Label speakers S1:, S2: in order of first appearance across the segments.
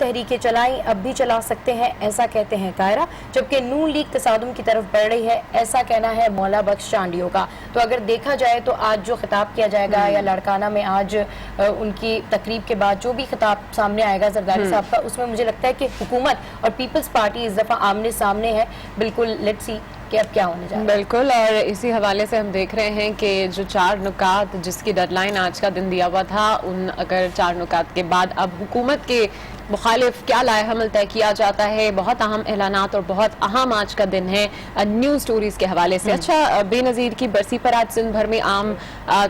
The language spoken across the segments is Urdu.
S1: تحریکیں چلائیں اب بھی چلا سکتے ہیں، ایسا کہتے ہیں قائرہ، جبکہ نون لیگ تصادم کی طرف بڑھ رہی ہے، ایسا کہنا ہے مولا بخش چانڈیوں کا۔ تو اگر دیکھا جائے تو آج جو خطاب کیا جائے گا یا لاڑکانہ میں آج ان کی تقریب کے بعد جو بھی خطاب سامنے آئے گا زرداری صاحب کا، اس میں مجھے لگتا ہے کہ حکومت اور پیپلز پارٹی اس دفعہ آمنے سامنے ہے۔ بالکل لیٹس سی کہ اب کیا ہونے جا رہا ہے۔
S2: بالکل، اور اسی حوالے سے ہم دیکھ رہے ہیں کہ جو 4 نکات جس کی ڈیڈ لائن آج کا دن دیا ہوا تھا، ان اگر 4 نکات کے بعد اب حکومت کے مخالف کیا لائے حمل طے کیا جاتا ہے، بہت اہم اعلانات اور بہت اہم آج کا دن ہے نیوز سٹوریز کے حوالے سے۔ اچھا، بے نظیر کی برسی پر آج سندھ بھر میں عام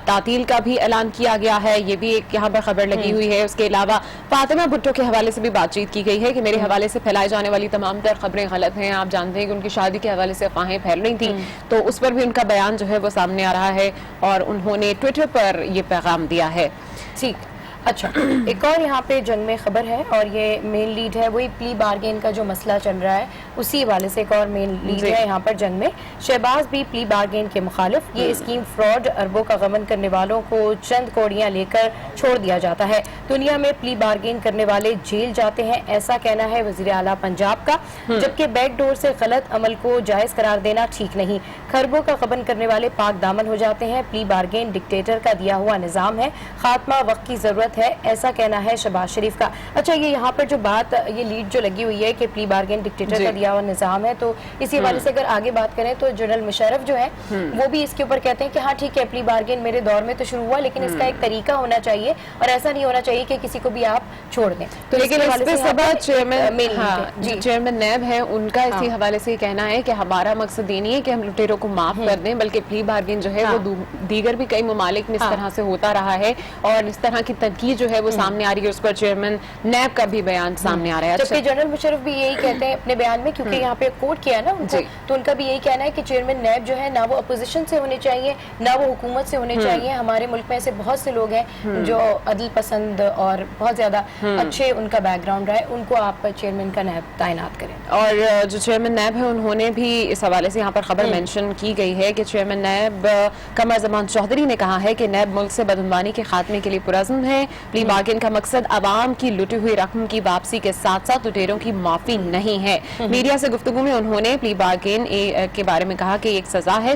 S2: تعطیل کا بھی اعلان کیا گیا ہے، یہ بھی ایک یہاں پر خبر لگی ہوئی ہے۔ اس کے علاوہ فاطمہ بھٹو کے حوالے سے بھی بات چیت کی گئی ہے کہ میرے حوالے سے پھیلائی جانے والی تمام تر خبریں غلط ہیں۔ آپ جانتے ہیں کہ ان کی شادی کے حوالے سے افواہیں پھیل رہی تھیں، تو اس پر بھی ان کا بیان جو ہے وہ سامنے آ رہا ہے اور انہوں نے ٹویٹر پر یہ پیغام دیا ہے۔
S1: ٹھیک، اچھا، ایک اور یہاں پہ جنگ میں خبر ہے اور یہ مین لیڈ ہے، وہی پلی بارگین کا جو مسئلہ چل رہا ہے اسی حوالے سے ایک اور مین لیڈ ہے یہاں پر جنگ میں۔ شہباز بھی پلی بارگین کے مخالف، یہ اسکیم فراڈ، اربوں کا غبن کرنے والوں کو چند کوڑیاں لے کر چھوڑ دیا جاتا ہے، دنیا میں پلی بارگین کرنے والے جیل جاتے ہیں، ایسا کہنا ہے وزیر اعلیٰ پنجاب کا، جبکہ بیک ڈور سے غلط عمل کو جائز قرار دینا ٹھیک نہیں، خربوں کا غبن کرنے والے پاک دامن ہو جاتے ہیں، پلی بارگین ڈکٹیٹر کا دیا ہوا نظام ہے، خاتمہ وقت کی ضرورت ہے، ایسا کہنا ہے شہباز شریف کا۔ اچھا، یہ یہاں پر جو بات یہ لیڈ جو لگی ہوئی ہے کہ پلی بارگین ڈکٹیٹر کا دیا ہوا نظام ہے، تو اسی حوالے سے اگر آگے بات کریں تو جنرل مشرف جو ہے وہ بھی اس کے اوپر کہتے ہیں کہ ہاں ٹھیک ہے، پلی بارگین میرے دور میں تو شروع ہوا، لیکن اس کا ایک طریقہ ہونا چاہیے اور ایسا نہیں ہونا چاہیے کہ کسی کو بھی آپ چھوڑ دیں۔ تو
S2: لیکن اس پہ سبا چیئرمین نیب ہے، ان کا اسی حوالے سے یہ کہنا ہے کہ ہمارا مقصد یہ نہیں ہے کہ ہم لٹیروں کو معاف کر دیں، بلکہ پلی بارگین جو ہے وہ دیگر بھی کئی ممالک میں اس طرح سے ہوتا رہا ہے اور اس طرح کی تنقید جو ہے وہ سامنے آ رہی ہے، اس پر چیئرمین نیب کا بھی بیان سامنے آ رہا ہے۔
S1: جبکہ جنرل مشرف بھی یہی کہتے ہیں اپنے بیان میں، کیونکہ یہاں پہ کوٹ کیا نا ان کو، تو ان کا بھی یہی کہنا ہے کہ چیئرمین نیب جو ہے نہ وہ اپوزیشن سے ہونے چاہیے نہ وہ حکومت سے ہونے چاہیے۔ ہمارے ملک میں ایسے بہت سے لوگ ہیں جو عدل پسند اور بہت زیادہ اچھے ان کا بیک گراؤنڈ رہا ہے، ان کو آپ چیئرمین کا نیب تعینات کریں۔
S2: اور جو چیئرمین نیب ہے انہوں نے بھی اس حوالے سے یہاں پر خبر مینشن کی گئی ہے کہ چیئرمین نیب قمر زمان چودھری نے کہا ہے کہ نیب ملک سے بدعنوانی کے خاتمے کے لیے پرعزم ہے، پلی بارگین کا مقصد عوام کی لٹی ہوئی رقم کی واپسی کے ساتھ ساتھ لٹیروں کی معافی نہیں ہے۔ میڈیا سے گفتگو میں انہوں نے پلی بارگین کے بارے میں کہا کہ ایک سزا ہے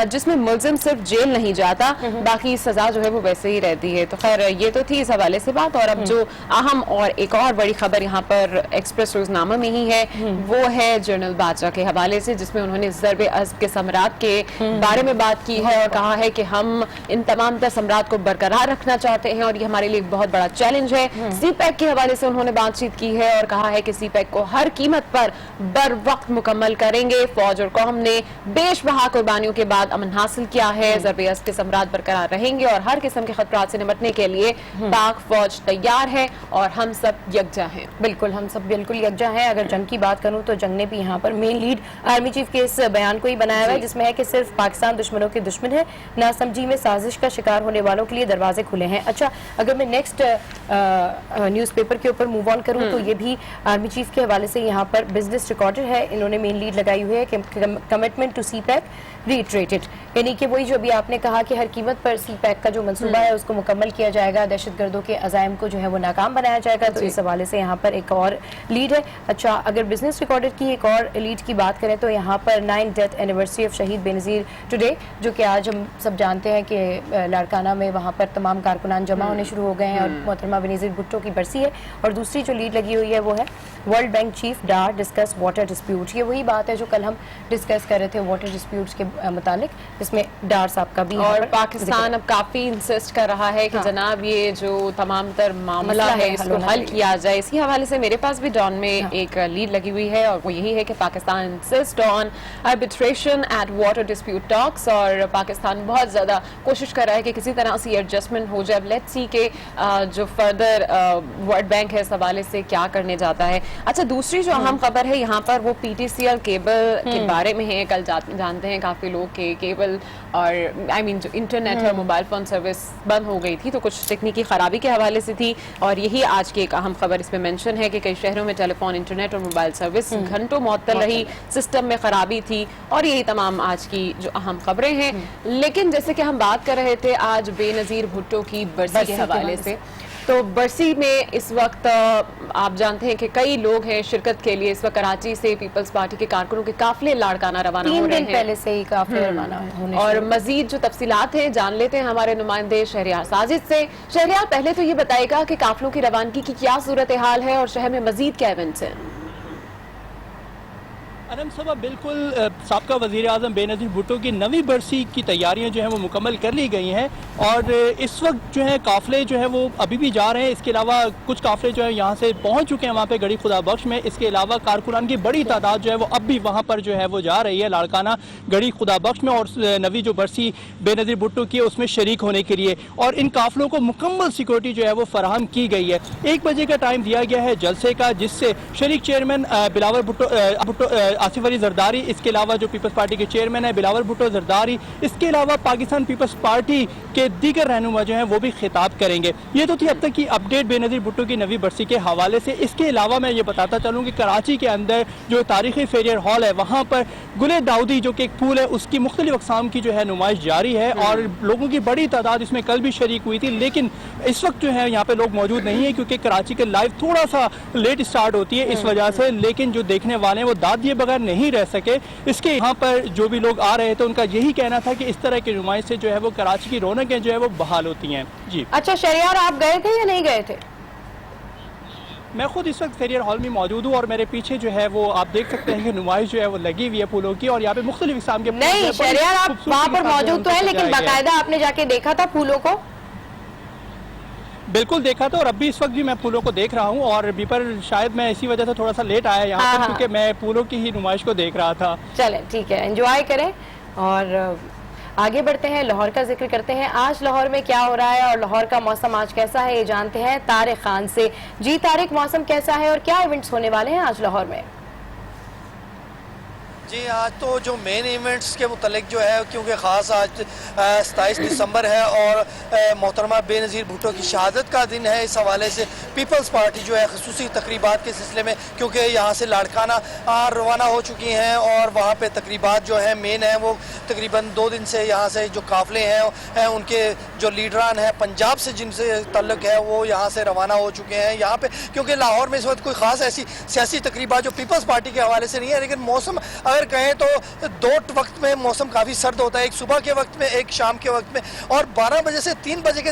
S2: جس میں ملزم صرف جیل نہیں جاتا، باقی سزا جو ہے وہ ویسے ہی رہتی ہے۔ تو خیر یہ تو تھی اس حوالے سے بات، اور اب جو اہم اور ایک اور بڑی خبر یہاں پر ایکسپریس روزنامہ میں ہی ہے وہ ہے جنرل باجوہ کے حوالے سے، جس میں انہوں نے ضرب عضب کے ثمرات کے بارے میں بات کی ہے اور کہا ہے کہ ہم ان تمام تر ثمرات کو برقرار رکھنا چاہتے ہیں اور یہ ہمارے لیے ایک بہت بڑا چیلنج ہے۔ سی پیک کے حوالے سے انہوں نے بات چیت کی ہے اور کہا ہے کہ سی پیک کو ہر قیمت پر بر وقت مکمل کریں گے، فوج اور قوم نے بیش بہا قربانیوں کے بعد امن حاصل کیا ہے، ضرب عضب کے ثمرات برقرار رہیں گے اور ہر قسم کے خطرات سے نمٹنے کے لیے پاک فوج تیار ہے اور ہم سب یکجا ہیں۔
S1: بالکل، ہم سب بالکل یکجا ہیں۔ اگر جنگ کی بات کروں تو جنگ نے بھی یہاں پر مین لیڈ آرمی چیف کے اس بیان کو ہی بنایا ہوا ہے، جس میں ہے کہ صرف پاکستان دشمنوں کے دشمن ہے، ناسمجھی میں سازش کا شکار ہونے والوں کے لیے دروازے کھلے ہیں۔ اچھا، اگر میں نیکسٹ نیوز پیپر کے اوپر موو آن کروں تو یہ بھی آرمی چیف کے حوالے سے یہاں پر بزنس ریکارڈر ہے، انہوں نے مین لیڈ لگائی ہوئی ہے کہ commitment to CPEC reiterated, یعنی کہ وہی جو ابھی آپ نے کہا کہ ہر قیمت پر سی پیک کا جو منصوبہ ہے اس کو مکمل کیا جائے گا، دہشت گردوں کے عزائم کو جو ہے وہ ناکام بنایا جائے گا، تو اس حوالے سے یہاں پر ایک اور لیڈ ہے۔ اچھا، اگر بزنس ریکارڈر کی ایک اور لیڈ کی بات کریں تو یہاں پر 9 ڈیتھ اینیورسری آف شہید بے نظیر ٹوڈے، جو کہ آج ہم سب جانتے ہیں کہ لاڑکانہ میں وہاں پر تمام کارکنان جمع ہونے شروع ہو گئے ہیں اور محترمہ بے نظیر بھٹو کی برسی ہے، اور دوسری جو لیڈ لگی ہوئی ہے وہ ہے world bank chief Dar discuss water dispute, یہ وہی بات ہے جو کل ہم ڈسکس کر رہے تھے واٹر ڈسپیوٹس کے متعلق، جس میں ڈار صاحب کا بھی،
S2: اور پاکستان اب کافی انسسٹ کر رہا ہے کہ جناب یہ جو تمام تر معاملہ ہے اس کو حل کیا جائے۔ اسی حوالے سے میرے پاس بھی ڈان میں ایک لیڈ لگی ہوئی ہے اور وہ یہی ہے کہ Pakistan insist on arbitration at water dispute talks, اور پاکستان بہت زیادہ کوشش کر رہا ہے کہ کسی طرح سے ایڈجسٹمنٹ ہو جائے۔ لیٹس سی کہ جو فردر ورلڈ بینک ہے اس حوالے سے کیا کرنے جاتا ہے۔ اچھا، دوسری جو اہم خبر ہے یہاں پر وہ P T C L cable کے بارے میں ہے۔ کل جانتے ہیں کافی لوگ کہ کیبل اور جو انٹرنیٹ اور موبائل فون سروس بند ہو گئی تھی، تو کچھ تکنیکی خرابی کے حوالے سے تھی، اور یہی آج کی ایک اہم خبر اس میں مینشن ہے کہ کئی شہروں میں ٹیلی فون، انٹرنیٹ اور موبائل سروس گھنٹوں معطل رہی، سسٹم میں خرابی تھی، اور یہی تمام آج کی جو اہم خبریں ہیں۔ لیکن جیسے کہ ہم بات کر رہے تھے آج بے نظیر بھٹو کی برسی کے حوالے سے، تو برسی میں اس وقت آپ جانتے ہیں کہ کئی لوگ ہیں شرکت کے لیے. اس وقت کراچی سے پیپلز پارٹی کے کارکنوں کے قافلے لاڑکانہ روانہ ہو رہے ہیں.
S1: 3 دن پہلے سے ہی قافلے روانہ ہونے
S2: اور مزید جو تفصیلات ہیں جان لیتے ہیں ہمارے نمائندے شہریار ساجد سے. شہریار، پہلے تو یہ بتائے گا کہ قافلوں کی روانگی کی کیا صورتحال ہے اور شہر میں مزید کیا ایونٹس ہیں؟
S3: انم صبح بالکل سابقہ وزیر اعظم بے نظیر بھٹو کی 9ویں برسی کی تیاریاں جو ہیں وہ مکمل کر لی گئی ہیں اور اس وقت جو ہے قافلے جو ہیں وہ ابھی بھی جا رہے ہیں. اس کے علاوہ کچھ قافلے جو ہیں یہاں سے پہنچ چکے ہیں وہاں پہ گڑھی خدا بخش میں. اس کے علاوہ کارکنان کی بڑی تعداد جو ہے وہ اب بھی وہاں پر جو ہے وہ جا رہی ہے لاڑکانہ گڑھی خدا بخش میں اور 9ویں جو برسی بے نظیر بھٹو کی ہے اس میں شریک ہونے کے لیے. اور ان قافلوں کو مکمل سیکورٹی جو ہے وہ فراہم کی گئی ہے. 1 بجے کا ٹائم دیا گیا ہے جلسے کا، جس سے شریک چیئرمین بلاول بھٹو آصف علی زرداری، اس کے علاوہ جو پیپلز پارٹی کے چیئرمین ہیں بلاول بھٹو زرداری، اس کے علاوہ پاکستان پیپلز پارٹی کے دیگر رہنما جو ہیں وہ بھی خطاب کریں گے. یہ تو تھی اب تک کی اپڈیٹ بے نظیر بھٹو کی 9ویں برسی کے حوالے سے. اس کے علاوہ میں یہ بتاتا چلوں کہ کراچی کے اندر جو تاریخی فیریئر ہال ہے وہاں پر گلے داؤدی جو کہ ایک پھول ہے اس کی مختلف اقسام کی جو ہے نمائش جاری ہے اور لوگوں کی بڑی تعداد اس میں کل بھی شریک ہوئی تھی. لیکن اس وقت جو ہے یہاں پہ لوگ موجود نہیں ہیں کیونکہ کراچی کے لائیو تھوڑا سا لیٹ سٹارٹ ہوتی ہے اس وجہ سے. لیکن جو دیکھنے والے ہیں وہ داد دیے بغیر نہیں رہ سکے. اس کے یہاں پر جو بھی لوگ آ رہے تھے ان کا یہی کہنا تھا کہ اس طرح کی نمائش سے جو ہے وہ کراچی کی رونقیں جو ہے وہ بحال ہوتی ہیں. جی
S1: اچھا شہریار، آپ گئے تھے یا نہیں گئے تھے؟
S3: میں خود اس وقت فیریئر ہال میں موجود ہوں اور میرے پیچھے جو ہے وہ آپ دیکھ سکتے ہیں کہ نمائش جو ہے وہ لگی ہوئی ہے پھولوں کی اور یہاں پہ مختلف اقسام کے
S1: نہیں شہریار، آپ وہاں پر موجود تو ہیں لیکن باقاعدہ آپ نے جا کے دیکھا تھا پھولوں کو؟
S3: بالکل دیکھا تھا اور اب بھی اس وقت بھی میں پھولوں کو دیکھ رہا ہوں اور ابھی پر شاید میں اسی وجہ سے تھوڑا سا لیٹ آیا یہاں پر کیونکہ میں پھولوں کی ہی نمائش کو دیکھ رہا تھا.
S1: چلیں ٹھیک ہے، انجوائے کریں اور آگے بڑھتے ہیں. لاہور کا ذکر کرتے ہیں. آج لاہور میں کیا ہو رہا ہے اور لاہور کا موسم آج کیسا ہے یہ جانتے ہیں طارق خان سے. جی طارق، موسم کیسا ہے اور کیا ایونٹس ہونے والے ہیں آج لاہور میں؟
S4: جی آج تو جو مین ایونٹس کے متعلق جو ہے کیونکہ خاص آج 27 دسمبر ہے اور محترمہ بے نظیر بھٹو کی شہادت کا دن ہے، اس حوالے سے پیپلز پارٹی جو ہے خصوصی تقریبات کے سلسلے میں کیونکہ یہاں سے لاڑکانہ روانہ ہو چکی ہیں اور وہاں پہ تقریبات جو ہیں مین ہیں وہ تقریباً 2 دن سے یہاں سے جو قافلے ہیں ان کے جو لیڈران ہیں پنجاب سے جن سے تعلق ہے وہ یہاں سے روانہ ہو چکے ہیں یہاں پہ. کیونکہ لاہور میں اس وقت کوئی خاص ایسی سیاسی تقریبات جو پیپلز پارٹی کے حوالے سے نہیں ہے، لیکن موسم اگر کہیں تو 2 وقت میں موسم کافی سرد ہوتا ہے، ایک صبح کے وقت میں ایک شام کے وقت میں اور 12 بجے سے 3 بجے کے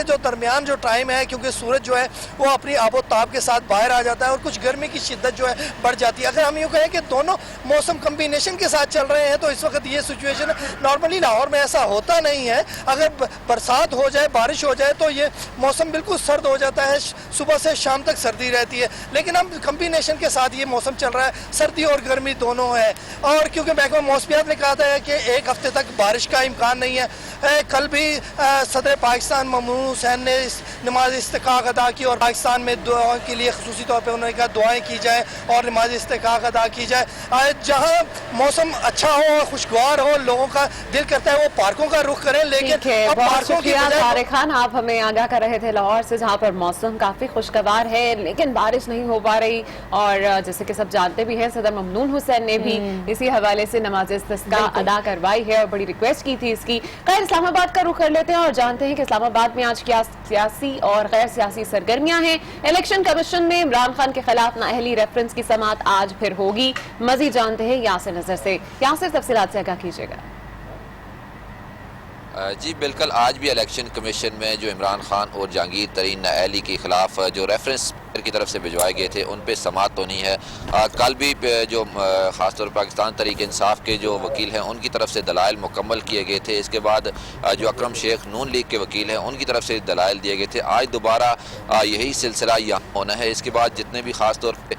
S4: جو درمیان جو ٹائم ہے کیونکہ سورج جو ہے وہ اپنی آب و تاب کے ساتھ باہر آ جاتا ہے اور کچھ گرمی کی شدت جو ہے بڑھ جاتی ہے. اگر ہم یوں کہیں کہ دونوں موسم کمبینیشن کے ساتھ چل رہے ہیں تو اس وقت یہ سچویشن نارملی لاہور میں ایسا ہوتا نہیں ہے. اگر برسات ہو جائے بارش ہو جائے تو یہ موسم بالکل سرد ہو جاتا ہے، صبح سے شام تک سردی رہتی ہے. لیکن اب کمبینیشن کے ساتھ یہ موسم چل رہا ہے، سردی اور گرمی دونوں ہے. اور کیونکہ محکمہ موسمیات نے کہا تھا کہ 1 ہفتے تک بارش کا امکان نہیں ہے. کل بھی صدر پاکستان ممنون حسین نے نماز استحقاق ادا کی اور پاکستان میں دعاؤں کے لیے خصوصی طور پہ انہوں نے کہا دعائیں کی جائیں اور نماز استحقاق ادا کی جائے. جہاں موسم اچھا ہو خوشگوار ہو لوگوں کا دل کرتا ہے وہ پارکوں کا رخ کریں. لیکن اب پارکوں کی بجائے
S2: طارق خان آپ ہمیں آگاہ کر رہے تھے لاہور سے جہاں پر موسم کافی خوشگوار ہے لیکن بارش نہیں ہو پا رہی اور جیسے کہ سب جانتے بھی ہیں صدر ممنون حسین نے بھی اسی حوالے سے نماز استسقاء ادا کروائی ہے اور بڑی ریکویسٹ کی تھی اس کی. خیر اسلام آباد کا رخ کر لیتے ہیں اور جانتے ہیں کہ اسلام آباد میں آج کیا سیاسی اور غیر سیاسی سرگرمیاں ہیں. الیکشن کمیشن میں عمران خان کے خلاف نااہلی ریفرنس کی سماعت آج پھر ہوگی. مزید جانتے ہیں یاسر نظر سے. یاسر تفصیلات سے آگاہ کیجیے گا.
S5: جی بالکل، آج بھی الیکشن کمیشن میں جو عمران خان اور جہانگیر ترین نااہلی کے خلاف جو ریفرنس کی طرف سے بھجوائے گئے تھے ان پہ سماعت ہونی ہے. کل بھی جو خاص طور پاکستان تحریک انصاف کے جو وکیل ہیں ان کی طرف سے دلائل مکمل کیے گئے تھے. اس کے بعد جو اکرم شیخ نون لیگ کے وکیل ہیں ان کی طرف سے دلائل دیے گئے تھے. آج دوبارہ یہی سلسلہ یہاں ہونا ہے. اس کے بعد جتنے بھی خاص طور پہ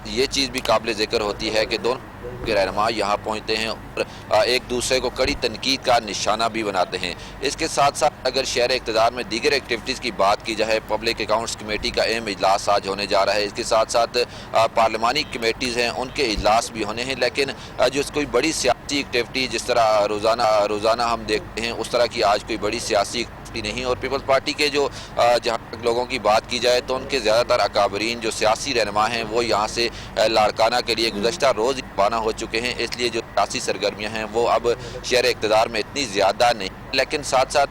S5: یہ چیز بھی قابل ذکر ہوتی ہے کہ دونوں کے رہنما یہاں پہنچتے ہیں اور ایک دوسرے کو کڑی تنقید کا نشانہ بھی بناتے ہیں. اس کے ساتھ ساتھ اگر شہر اقتدار میں دیگر ایکٹیویٹیز کی بات کی جائے، پبلک اکاؤنٹس کمیٹی کا اہم اجلاس آج ہونے جا رہا ہے. اس کے ساتھ ساتھ پارلیمانی کمیٹیز ہیں ان کے اجلاس بھی ہونے ہیں. لیکن جو کوئی بڑی سیاسی ایکٹیویٹی جس طرح روزانہ ہم دیکھتے ہیں اس طرح کی آج کوئی بڑی سیاسی نہیں. اور پیپلز پارٹی کے جو جہاں تک لوگوں کی بات کی جائے تو ان کے زیادہ تر اکابرین جو سیاسی رہنما ہیں وہ یہاں سے لاڑکانہ کے لیے گزشتہ روز روانہ ہو چکے ہیں. اس لیے جو سیاسی سرگرمیاں ہیں وہ اب شہر اقتدار میں اتنی زیادہ نہیں. لیکن ساتھ ساتھ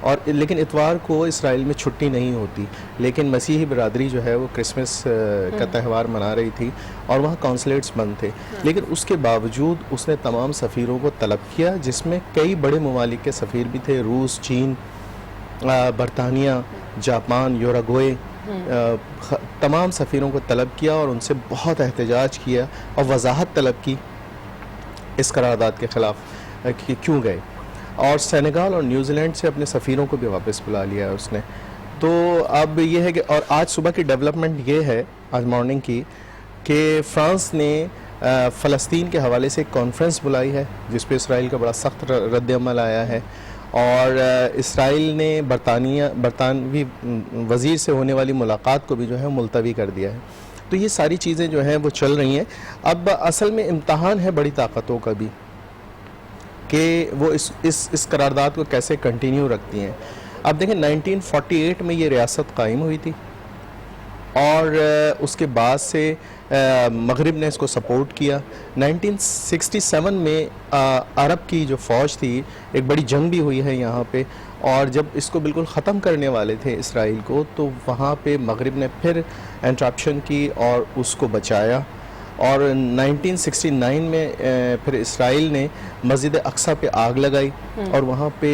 S6: اور لیکن اتوار کو اسرائیل میں چھٹی نہیں ہوتی، لیکن مسیحی برادری جو ہے وہ کرسمس کا تہوار منا رہی تھی اور وہاں کونسلیٹس بند تھے، لیکن اس کے باوجود اس نے تمام سفیروں کو طلب کیا، جس میں کئی بڑے ممالک کے سفیر بھی تھے، روس، چین، برطانیہ، جاپان، یوراگوئے، تمام سفیروں کو طلب کیا اور ان سے بہت احتجاج کیا اور وضاحت طلب کی اس قرارداد کے خلاف کہ کیوں گئے، اور سینیگال اور نیوزی لینڈ سے اپنے سفیروں کو بھی واپس بلا لیا ہے اس نے۔ تو اب یہ ہے کہ اور آج صبح کی ڈیولپمنٹ یہ ہے، آج مارننگ کی، کہ فرانس نے فلسطین کے حوالے سے ایک کانفرنس بلائی ہے جس پہ اسرائیل کا بڑا سخت رد عمل آیا ہے، اور اسرائیل نے برطانوی وزیر سے ہونے والی ملاقات کو بھی جو ہے ملتوی کر دیا ہے۔ تو یہ ساری چیزیں جو ہیں وہ چل رہی ہیں۔ اب اصل میں امتحان ہے بڑی طاقتوں کا بھی کہ وہ اس قرارداد کو کیسے کنٹینیو رکھتی ہیں۔ اب دیکھیں 1948 میں یہ ریاست قائم ہوئی تھی اور اس کے بعد سے مغرب نے اس کو سپورٹ کیا۔ 1967 میں عرب کی جو فوج تھی، ایک بڑی جنگ بھی ہوئی ہے یہاں پہ، اور جب اس کو بالکل ختم کرنے والے تھے اسرائیل کو، تو وہاں پہ مغرب نے پھر انٹرپشن کی اور اس کو بچایا، اور 1969 میں پھر اسرائیل نے مسجد اقصی پہ آگ لگائی اور وہاں پہ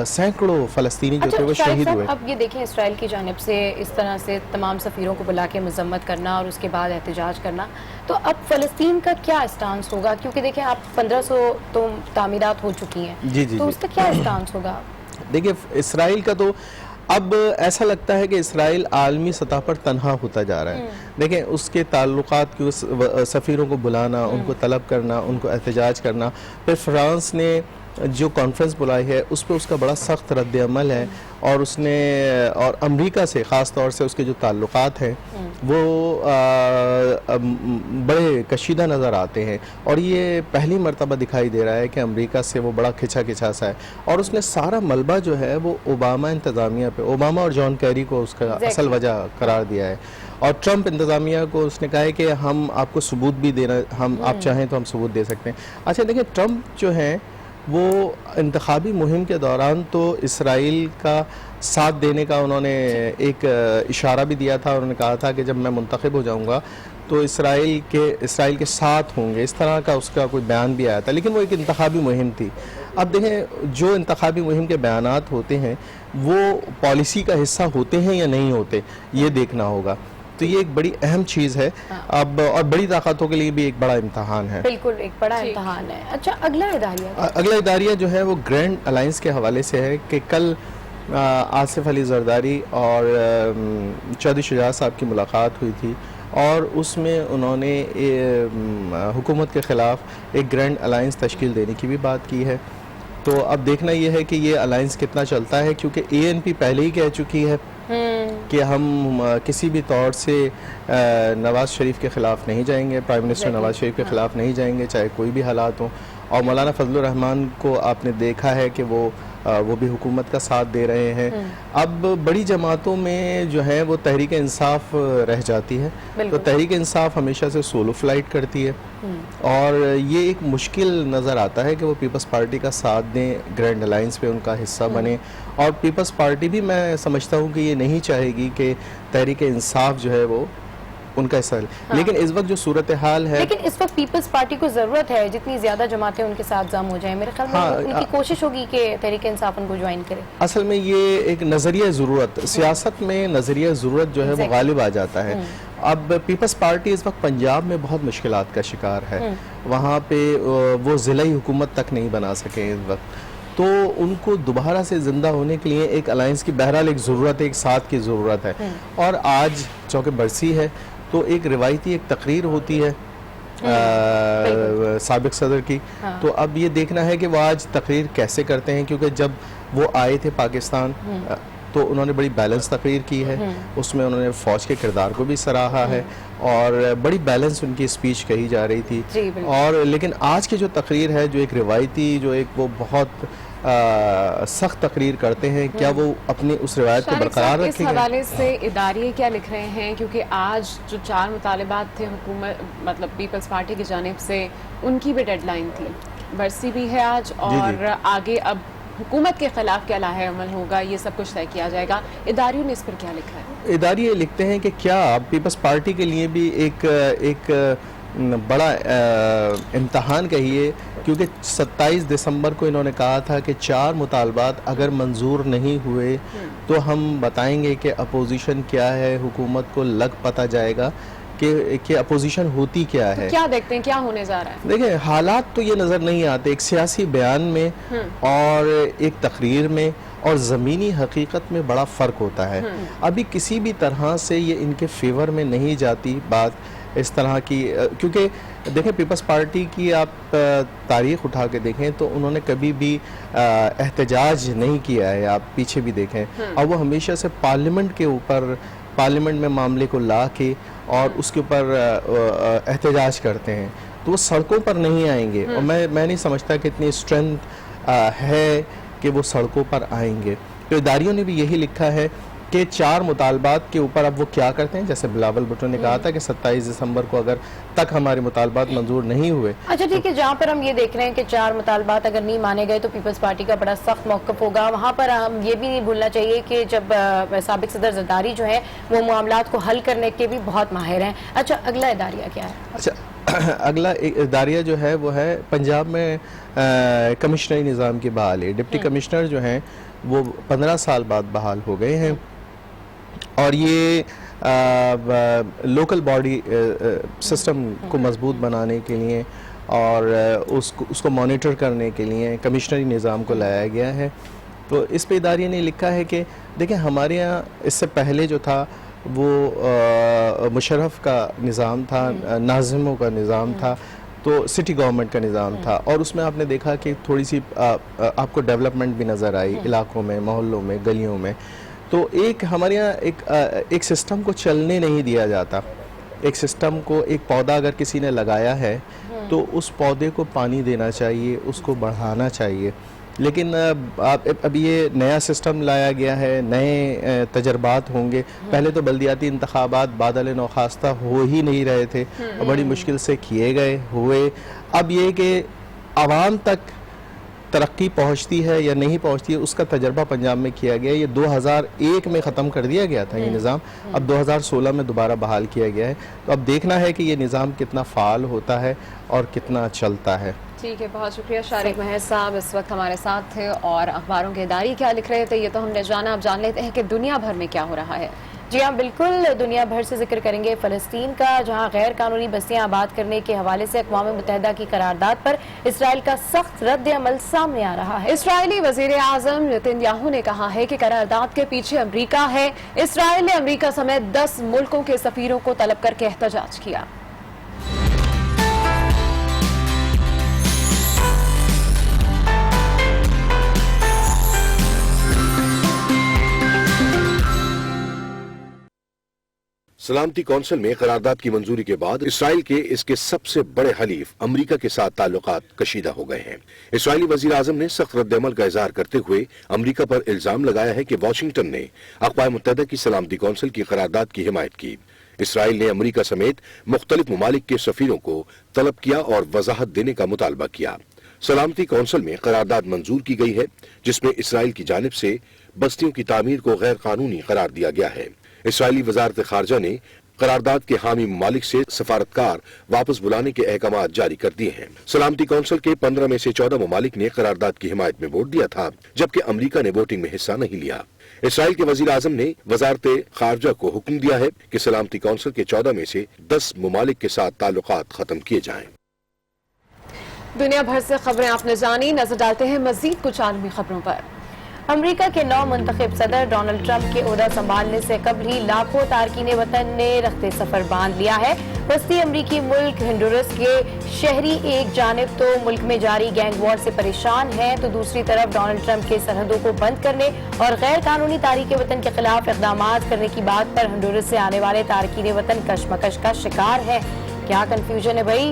S6: سینکڑوں فلسطینی جو تھے وہ شہید ہوئے۔
S1: اب یہ دیکھیں اسرائیل کی جانب سے اس طرح سے تمام سفیروں کو بلا کے مذمت کرنا اور اس کے بعد احتجاج کرنا، تو اب فلسطین کا کیا اسٹانس ہوگا؟ کیونکہ دیکھیں آپ 1500 تو تعمیرات ہو چکی ہیں، تو اس کا کیا اسٹانس ہوگا؟
S6: دیکھیں اسرائیل کا تو اب ایسا لگتا ہے کہ اسرائیل عالمی سطح پر تنہا ہوتا جا رہا ہے۔ دیکھیں اس کے تعلقات کی سفیروں کو بلانا، ان کو طلب کرنا، ان کو احتجاج کرنا، پھر فرانس نے جو کانفرنس بلائی ہے اس پہ اس کا بڑا سخت رد عمل ہے، اور اس نے اور امریکہ سے خاص طور سے اس کے جو تعلقات ہیں وہ بڑے کشیدہ نظر آتے ہیں، اور یہ پہلی مرتبہ دکھائی دے رہا ہے کہ امریکہ سے وہ بڑا کھچا کھچا سا ہے، اور اس نے سارا ملبہ جو ہے وہ اوباما انتظامیہ پہ، اوباما اور جان کیری کو اس کا اصل وجہ قرار دیا ہے، اور ٹرمپ انتظامیہ کو اس نے کہا ہے کہ ہم آپ کو ثبوت بھی دینا، آپ چاہیں تو ہم ثبوت دے سکتے ہیں۔ اچھا دیکھیں ٹرمپ جو ہیں وہ انتخابی مہم کے دوران تو اسرائیل کا ساتھ دینے کا انہوں نے ایک اشارہ بھی دیا تھا، انہوں نے کہا تھا کہ جب میں منتخب ہو جاؤں گا تو اسرائیل کے ساتھ ہوں گے، اس طرح کا اس کا کوئی بیان بھی آیا تھا، لیکن وہ ایک انتخابی مہم تھی۔ اب دیکھیں جو انتخابی مہم کے بیانات ہوتے ہیں وہ پالیسی کا حصہ ہوتے ہیں یا نہیں ہوتے، یہ دیکھنا ہوگا، تو یہ ایک بڑی اہم چیز ہے اب، اور بڑی طاقتوں کے لیے بھی ایک بڑا امتحان ہے۔
S1: بالکل ایک بڑا امتحان ہے۔ اچھا
S6: اگلا اداریہ جو ہے وہ گرینڈ الائنس کے حوالے سے ہے کہ کل آصف علی زرداری اور چودھری شجاعت صاحب کی ملاقات ہوئی تھی، اور اس میں انہوں نے حکومت کے خلاف ایک گرینڈ الائنس تشکیل دینے کی بھی بات کی ہے۔ تو اب دیکھنا یہ ہے کہ یہ الائنس کتنا چلتا ہے، کیونکہ ANP پہلے ہی کہہ چکی ہے کہ ہم کسی بھی طور سے نواز شریف کے خلاف نہیں جائیں گے، پرائم منسٹر نواز شریف کے خلاف نہیں جائیں گے چاہے کوئی بھی حالات ہوں، اور مولانا فضل الرحمان کو آپ نے دیکھا ہے کہ وہ بھی حکومت کا ساتھ دے رہے ہیں۔ اب بڑی جماعتوں میں جو ہے وہ تحریک انصاف رہ جاتی ہے، تو تحریک انصاف ہمیشہ سے سولو فلائٹ کرتی ہے، اور یہ ایک مشکل نظر آتا ہے کہ وہ پیپلز پارٹی کا ساتھ دیں، گرینڈ الائنس پہ ان کا حصہ بنے، اور پیپلز پارٹی بھی میں سمجھتا ہوں کہ یہ نہیں چاہے گی کہ تحریک انصاف جو ہے وہ ان کا حصہ ہے، لیکن اس وقت جو صورتحال ہے،
S1: لیکن اس وقت پیپلز پارٹی کو ضرورت ہے جتنی زیادہ جماعتیں ان کے ساتھ ضم ہو جائیں، میرے خیال میں ان کی کوشش ہوگی کہ تحریک انصاف ان کو جوائن کرے۔
S6: اصل میں یہ ایک نظریہ ضرورت، سیاست میں نظریہ ضرورت جو ہے وہ غالب آ جاتا ہے۔ اب پیپلز پارٹی اس وقت پنجاب میں بہت مشکلات کا شکار ہے، وہاں پہ وہ ضلعی حکومت تک نہیں بنا سکے اس وقت، تو ان کو دوبارہ سے زندہ ہونے کے لیے ایک الائنس کی بہرحال ایک ضرورت ہے، ایک ساتھ کی ضرورت ہے، اور آج چونکہ برسی ہے تو ایک روایتی ایک تقریر ہوتی ہے سابق صدر کی، تو اب یہ دیکھنا ہے کہ وہ آج تقریر کیسے کرتے ہیں، کیونکہ جب وہ آئے تھے پاکستان تو انہوں نے بڑی بیلنس تقریر کی ہے، اس میں انہوں نے فوج کے کردار کو بھی سراہا ہے، اور بڑی بیلنس ان کی اسپیچ کہی جا رہی تھی، اور لیکن آج کی جو تقریر ہے جو ایک روایتی، جو ایک وہ بہت سخت تقریر کرتے ہیں، کیا وہ اپنی اس روایت کو برقرار رکھیں گے؟
S2: اس حوالے سے اداریے کیا لکھ رہے ہیں، کیونکہ آج جو 4 مطالبات تھے حکومت مطلب پیپلز پارٹی کی جانب سے، ان کی بھی ڈیڈ لائن تھی، برسی بھی ہے آج، اور آگے اب حکومت کے خلاف کیا لاحق عمل ہوگا یہ سب کچھ طے کیا جائے گا. اداریوں نے اس پر کیا لکھا ہے؟
S6: ادارے یہ لکھتے ہیں کہ کیا پیپلز پارٹی کے لیے بھی ایک بڑا امتحان کہیے، کیونکہ 27 دسمبر کو انہوں نے کہا تھا کہ 4 مطالبات اگر منظور نہیں ہوئے تو ہم بتائیں گے کہ اپوزیشن کیا ہے، حکومت کو لگ پتہ جائے گا کہ اپوزیشن ہوتی کیا ہے.
S2: کیا دیکھتے ہیں کیا ہونے جا رہا ہے؟
S6: دیکھیں حالات تو یہ نظر نہیں آتے، ایک سیاسی بیان میں اور ایک تقریر میں اور زمینی حقیقت میں بڑا فرق ہوتا ہے. ابھی کسی بھی طرح سے یہ ان کے فیور میں نہیں جاتی بات اس طرح کی، کیونکہ دیکھیں پیپلز پارٹی کی آپ تاریخ اٹھا کے دیکھیں تو انہوں نے کبھی بھی احتجاج نہیں کیا ہے. آپ پیچھے بھی دیکھیں، اور وہ ہمیشہ سے پارلیمنٹ میں معاملے کو لا کے اور اس کے اوپر احتجاج کرتے ہیں، تو وہ سڑکوں پر نہیں آئیں گے. اور میں نہیں سمجھتا کہ اتنی اسٹرینتھ ہے کہ وہ سڑکوں پر آئیں گے. تو اداریوں نے بھی یہی لکھا ہے کہ 4 مطالبات کے اوپر اب وہ کیا کرتے ہیں. جیسے بلاول بھٹو نے کہا تھا کہ 27 دسمبر کو اگر تک ہمارے مطالبات منظور نہیں ہوئے.
S1: اچھا ٹھیک ہے، جہاں پر ہم یہ دیکھ رہے ہیں کہ 4 مطالبات اگر نہیں مانے گئے تو پیپلز پارٹی کا بڑا سخت موقف ہوگا، وہاں پر ہم یہ بھی نہیں بھولنا چاہیے کہ جب سابق صدر زرداری جو ہے وہ معاملات کو حل کرنے کے بھی بہت ماہر ہیں. اچھا اگلا اداریہ کیا ہے؟
S6: اچھا اگلا اداریہ جو ہے وہ ہے پنجاب میں کمشنری نظام کی بحالی. ڈپٹی کمشنر جو ہیں وہ 15 سال بعد بحال ہو گئے ہیں، اور یہ لوکل باڈی سسٹم کو مضبوط بنانے کے لیے اور اس کو مانیٹر کرنے کے لیے کمشنری نظام کو لایا گیا ہے. تو اس پہ اداریہ نے لکھا ہے کہ دیکھیں ہمارے یہاں اس سے پہلے جو تھا وہ مشرف کا نظام تھا، ناظموں کا نظام تھا، تو سٹی گورنمنٹ کا نظام تھا، اور اس میں آپ نے دیکھا کہ تھوڑی سی آپ کو ڈیولپمنٹ بھی نظر آئی علاقوں میں، محلوں میں، گلیوں میں. تو ہمارے یہاں ایک سسٹم کو چلنے نہیں دیا جاتا. ایک سسٹم کو، ایک پودا اگر کسی نے لگایا ہے تو اس پودے کو پانی دینا چاہیے، اس کو بڑھانا چاہیے. لیکن اب یہ نیا سسٹم لایا گیا ہے، نئے تجربات ہوں گے. پہلے تو بلدیاتی انتخابات بادل نوخاستہ ہو ہی نہیں رہے تھے، بڑی مشکل سے کیے گئے ہوئے. اب یہ کہ عوام تک ترقی پہنچتی ہے یا نہیں پہنچتی ہے اس کا تجربہ پنجاب میں کیا گیا. یہ 2001 میں ختم کر دیا گیا تھا یہ نظام، اب 2016 میں دوبارہ بحال کیا گیا ہے. تو اب دیکھنا ہے کہ یہ نظام کتنا فعال ہوتا ہے اور کتنا چلتا ہے.
S2: ٹھیک ہے، بہت شکریہ شارق مہر صاحب اس وقت ہمارے ساتھ تھے اور اخباروں کے ادارے کیا لکھ رہے تھے یہ تو ہم نے جانا. اب جان لیتے ہیں کہ دنیا بھر میں کیا ہو رہا ہے.
S1: جی ہاں بالکل، دنیا بھر سے ذکر کریں گے فلسطین کا، جہاں غیر قانونی بستیاں آباد کرنے کے حوالے سے اقوام متحدہ کی قرارداد پر اسرائیل کا سخت رد عمل سامنے آ رہا ہے.
S2: اسرائیلی وزیر اعظم نیتن یاہو نے کہا ہے کہ قرارداد کے پیچھے امریکہ ہے. اسرائیل نے امریکہ سمیت 10 ملکوں کے سفیروں کو طلب کر کے احتجاج کیا.
S7: سلامتی کونسل میں قرارداد کی منظوری کے بعد اسرائیل کے اس کے سب سے بڑے حلیف امریکہ کے ساتھ تعلقات کشیدہ ہو گئے ہیں. اسرائیلی وزیر اعظم نے سخت رد عمل کا اظہار کرتے ہوئے امریکہ پر الزام لگایا ہے کہ واشنگٹن نے اقوام متحدہ کی سلامتی کونسل کی قرارداد کی حمایت کی. اسرائیل نے امریکہ سمیت مختلف ممالک کے سفیروں کو طلب کیا اور وضاحت دینے کا مطالبہ کیا. سلامتی کونسل میں قرارداد منظور کی گئی ہے جس میں اسرائیل کی جانب سے بستیوں کی تعمیر کو غیر قانونی قرار دیا گیا ہے. اسرائیلی وزارت خارجہ نے قرارداد کے حامی ممالک سے سفارتکار واپس بلانے کے احکامات جاری کر دیے ہیں. سلامتی کونسل کے 15 میں سے 14 ممالک نے قرارداد کی حمایت میں ووٹ دیا تھا، جبکہ امریکہ نے ووٹنگ میں حصہ نہیں لیا. اسرائیل کے وزیر اعظم نے وزارت خارجہ کو حکم دیا ہے کہ سلامتی کونسل کے 14 میں سے 10 ممالک کے ساتھ تعلقات ختم کیے جائیں.
S2: دنیا بھر سے خبریں آپ نے جانی، نظر ڈالتے ہیں مزید کچھ عالمی خبروں پر.
S1: امریکہ کے نو منتخب صدر ڈونلڈ ٹرمپ کے عہدہ سنبھالنے سے قبل ہی لاکھوں تارکین وطن نے رخت سفر باندھ لیا ہے. وسطی امریکی ملک ہنڈورس کے شہری ایک جانب تو ملک میں جاری گینگ وار سے پریشان ہیں تو دوسری طرف ڈونلڈ ٹرمپ کے سرحدوں کو بند کرنے اور غیر قانونی تارکین وطن کے خلاف اقدامات کرنے کی بات پر ہنڈورس سے آنے والے تارکین وطن کشمکش کا شکار ہیں. کیا کنفیوژن ہے بھائی؟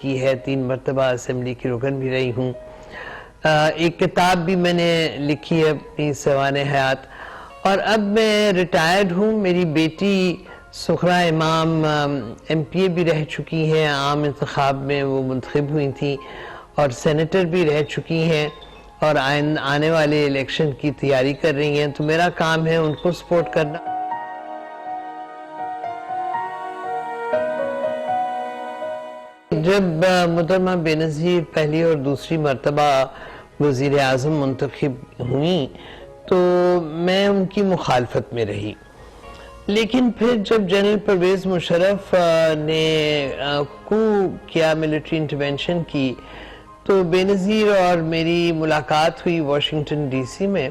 S8: کی ہے, 3 مرتبہ اسمبلی کی رکن بھی رہی ہوں. ایک کتاب بھی میں نے لکھی ہے اپنی سوانح حیات, اور اب میں ریٹائرڈ ہوں. میری بیٹی سخرا امام ایم پی اے بھی رہ چکی ہیں, عام انتخاب میں وہ منتخب ہوئی تھیں, اور سینیٹر بھی رہ چکی ہیں, اور آنے والے الیکشن کی تیاری کر رہی ہیں. تو میرا کام ہے ان کو سپورٹ کرنا. جب محترمہ بے نظیر پہلی اور دوسری مرتبہ وزیر اعظم منتخب ہوئیں تو میں ان کی مخالفت میں رہی, لیکن پھر جب جنرل پرویز مشرف نے کو کیا, ملٹری انٹرونشن کی, تو بے نظیر اور میری ملاقات ہوئی واشنگٹن ڈی سی میں,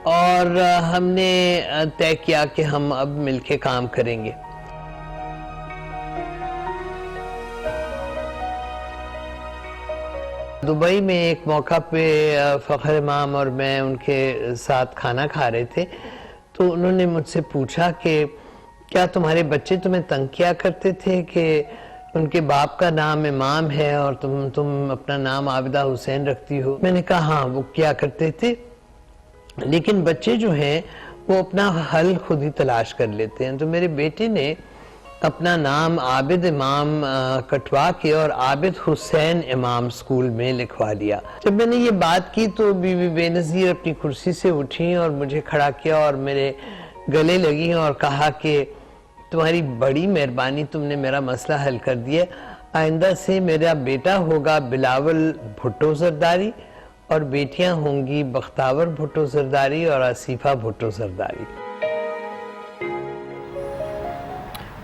S8: اور ہم نے طے کیا کہ ہم اب مل کے کام کریں گے. دبئی میں ایک موقع پہ فخر امام اور میں ان کے ساتھ کھانا کھا رہے تھے, تو انہوں نے مجھ سے پوچھا کہ کیا تمہارے بچے تمہیں تنگ کیا کرتے تھے کہ ان کے باپ کا نام امام ہے اور تم اپنا نام عابدہ حسین رکھتی ہو؟ میں نے کہا ہاں وہ کیا کرتے تھے, لیکن بچے جو ہیں وہ اپنا حل خود ہی تلاش کر لیتے ہیں. تو میرے بیٹے نے اپنا نام عابد امام کٹوا کے اور عابد حسین امام سکول میں لکھوا لیا. جب میں نے یہ بات کی تو بی بی بے نظیر اپنی کرسی سے اٹھی اور مجھے کھڑا کیا اور میرے گلے لگی اور کہا کہ تمہاری بڑی مہربانی, تم نے میرا مسئلہ حل کر دیا. آئندہ سے میرا بیٹا ہوگا بلاول بھٹو زرداری اور بیٹیاں ہوں گی بختاور بھٹو زرداری اور آصفہ بھٹو زرداری.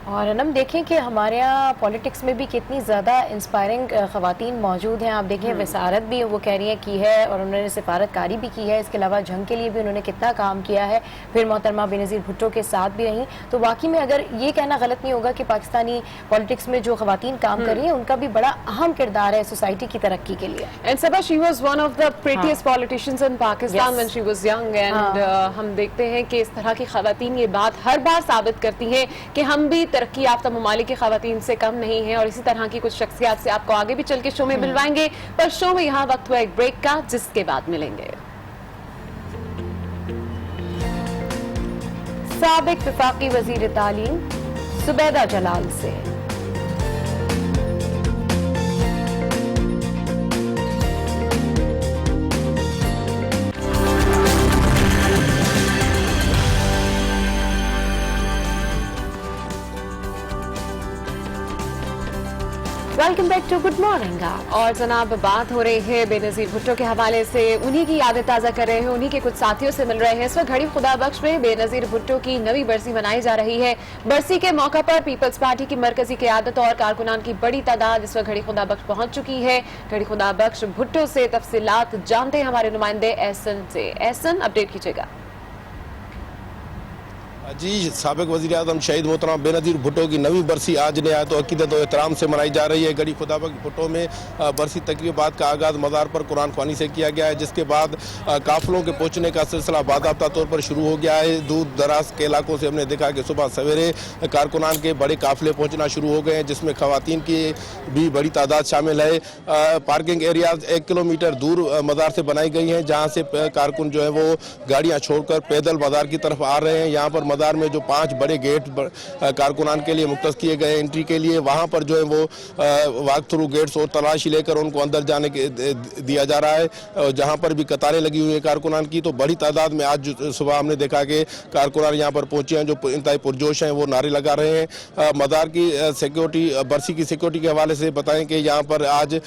S1: اور انم دیکھیں کہ ہمارے یہاں پولیٹکس میں بھی کتنی زیادہ انسپائرنگ خواتین موجود ہیں. آپ دیکھیں وزارت بھی وہ کہہ رہی ہیں کی ہے, اور انہوں نے سفارت کاری بھی کی ہے. اس کے علاوہ جنگ کے لیے بھی انہوں نے کتنا کام کیا ہے. پھر محترمہ بے نظیر بھٹو کے ساتھ بھی رہیں. تو واقعی میں اگر یہ کہنا غلط نہیں ہوگا کہ پاکستانی پولیٹکس میں جو خواتین کام کر رہی ہیں ان کا بھی بڑا اہم کردار ہے سوسائٹی کی ترقی کے لیے.
S2: And Sabah, she was one of the prettiest politicians in Pakistan when she was young, and ہم دیکھتے ہیں کہ اس طرح کی خواتین یہ بات ہر بار ثابت کرتی ہیں کہ ہم بھی ترقی یافتہ ممالک کی خواتین سے کم نہیں ہیں. اور اسی طرح کی کچھ شخصیات سے آپ کو آگے بھی چل کے شو میں ملوائیں گے, پر شو میں یہاں وقت ہوا ایک بریک کا, جس کے بعد ملیں گے.
S1: سابق وفاقی وزیر تعلیم زبیدہ جلال سے welcome back to good morning.
S2: اور جناب بات ہو رہی ہے بے نظیر بھٹو کے حوالے سے, انہی کی یادیں تازہ کر رہے ہیں, انہی کے کچھ ساتھیوں سے مل رہے ہیں. اس وقت گھڑی خدا بخش میں بے نظیر بھٹو کی نویں برسی منائی جا رہی ہے. برسی کے موقع پر پیپلز پارٹی کی مرکزی قیادت اور کارکنان کی بڑی تعداد اس وقت گھڑی خدا بخش پہنچ چکی ہے. گھڑی خدا بخش بھٹو سے تفصیلات جانتے ہیں ہمارے نمائندے احسن سے. احسن, اپڈیٹ کیجیے گا.
S9: جی, سابق وزیر اعظم شہید محترم بے نظیر بھٹو کی نویں برسی آج نہایت عقیدت و احترام سے منائی جا رہی ہے. گھڑی خدا بخش بھٹو میں برسی تقریبات کا آغاز مزار پر قرآن خوانی سے کیا گیا ہے, جس کے بعد قافلوں کے پہنچنے کا سلسلہ باضابطہ طور پر شروع ہو گیا ہے. دور دراز کے علاقوں سے ہم نے دیکھا کہ صبح سویرے کارکنان کے بڑے قافلے پہنچنا شروع ہو گئے ہیں, جس میں خواتین کی بھی بڑی تعداد شامل ہے. پارکنگ ایریاز 1 کلومیٹر دور مزار سے بنائی گئی ہیں, جہاں سے کارکن جو ہے وہ گاڑیاں چھوڑ کر پیدل مزار کی طرف آ رہے ہیں. یہاں پر مزار میں جو 5 بڑے گیٹ کارکنان کے لیے مختص کیے گئے انٹری کے لیے, وہاں پر جو ہے وہ واک تھرو گیٹس اور تلاشی لے کر ان کو اندر جانے کے دیا جا رہا ہے, جہاں پر بھی قطاریں لگی ہوئی ہیں کارکنان کی. تو بڑی تعداد میں آج صبح ہم نے دیکھا کہ کارکنان یہاا پر پہنچے ہیں جو انتہائی پرجوش ہیں, وہ نعرے لگا رہے ہیں. مزار کی سیکیورٹی, برسی کی سیکیورٹی کے حوالے سے بتائیں کہ یہاں پر آج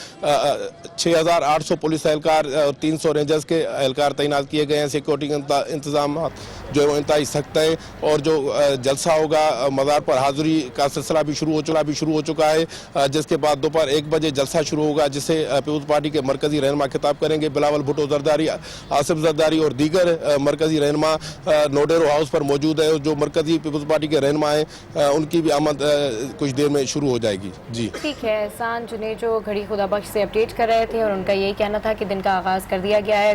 S9: 6800 پولیس اہلکار اور 300 رینجرز کے اہلکار تعینات کیے گئے ہیں. سیکیورٹی کے انتظامات جو ہے وہ انتہائی سخت ہیں, اور جو جلسہ ہوگا مزار پر حاضری کا سلسلہ بھی شروع ہو چکا ہے, جس کے بعد دوپہر 1 بجے جلسہ شروع ہوگا, جسے پیپلز پارٹی کے مرکزی رہنما خطاب کریں گے. بلاول بھٹو زرداری, آصف زرداری اور دیگر مرکزی رہنما نوڈیرو ہاؤس پر موجود ہے. جو مرکزی پیپلز پارٹی کے رہنما ہیں ان کی بھی آمد کچھ دیر میں شروع ہو جائے گی. جی
S1: ٹھیک ہے. احسان جنہیں جو گھڑی خدا بخش سے اپڈیٹ کر رہے تھے, اور ان کا یہی کہنا تھا کہ دن کا آغاز کر دیا گیا ہے,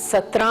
S10: 17